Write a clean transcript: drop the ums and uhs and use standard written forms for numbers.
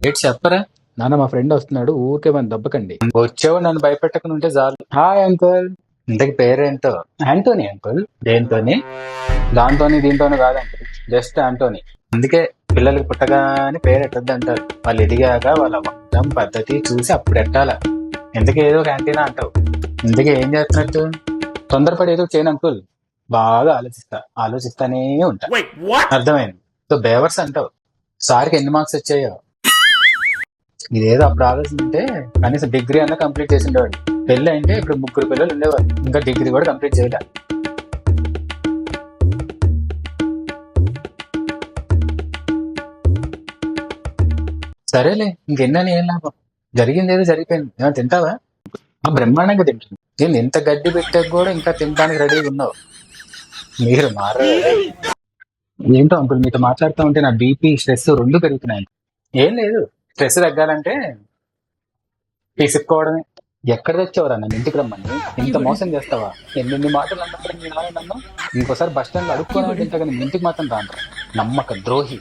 ఏంటి చెప్పరా? నాన్న మా ఫ్రెండ్ వస్తున్నాడు, ఊరికే మన దెబ్బకండి. వచ్చావు నన్ను భయపెట్టకుండా ఉంటే చాలు. Hi uncle. ఇంతకి పేరేంటో? Antony uncle. దేంతోని? దాంతోని దీంతోని కాదు అంకుల్, జస్ట్ ఆంటోనీ. అందుకే పిల్లలకి పుట్టగానే పేరు ఎట్టద్దు అంటారు. వాళ్ళు ఎదిగాక వాళ్ళ వంశం పద్ధతి చూసి అప్పుడు ఎట్టాల. ఎందుకు ఏదో ఒక యాంటీనా అంటావు? ఇందుకే ఏం చేస్తున్నట్టు? తొందరపడి ఏదో చేయను అంకుల్. బాగా ఆలోచిస్తానే ఉంటా. అర్థమైంది. సో బేవర్స్ అంటావు. సార్కి ఎన్ని మార్క్స్ వచ్చాయో? ఇదేదో అప్పుడు ఆలోచింటే కనీసం డిగ్రీ అన్నా కంప్లీట్ చేసి ఉండేవాడు. పెళ్ళి అంటే ఇప్పుడు 3 పిల్లలు ఉండేవారు, ఇంకా డిగ్రీ కూడా కంప్లీట్ చేయలే. సరేలే, ఇంకెన్నని ఏం లాభం? జరిగింది ఏదో జరిగిపోయింది. ఏమైనా తింటావా? బ్రహ్మాండంగా తింటుంది. నేను ఇంత గడ్డి పెట్టాక కూడా ఇంకా తినడానికి రెడీగా ఉన్నావు. మీరు మారే. ఏంటో అంకుల్, మీతో మాట్లాడుతూ ఉంటే నా బీపీ స్ట్రెస్ 2 పెరుగుతున్నాయి. ఏం లేదు, స్ట్రెస్ తగ్గాలంటే తీసుకుపోవడమే. ఎక్కడ తెచ్చావరా నన్ను ఇంటికి రమ్మని? ఇంత మోసం చేస్తావా? ఎన్ని మాటలు అన్నప్పుడు మీ నాన్న నన్ను ఇంకోసారి బస్ స్టాండ్ లో అడుక్కోవాలంటే ఇంతగా ఇంటికి మాత్రం రాను. నమ్మక ద్రోహి.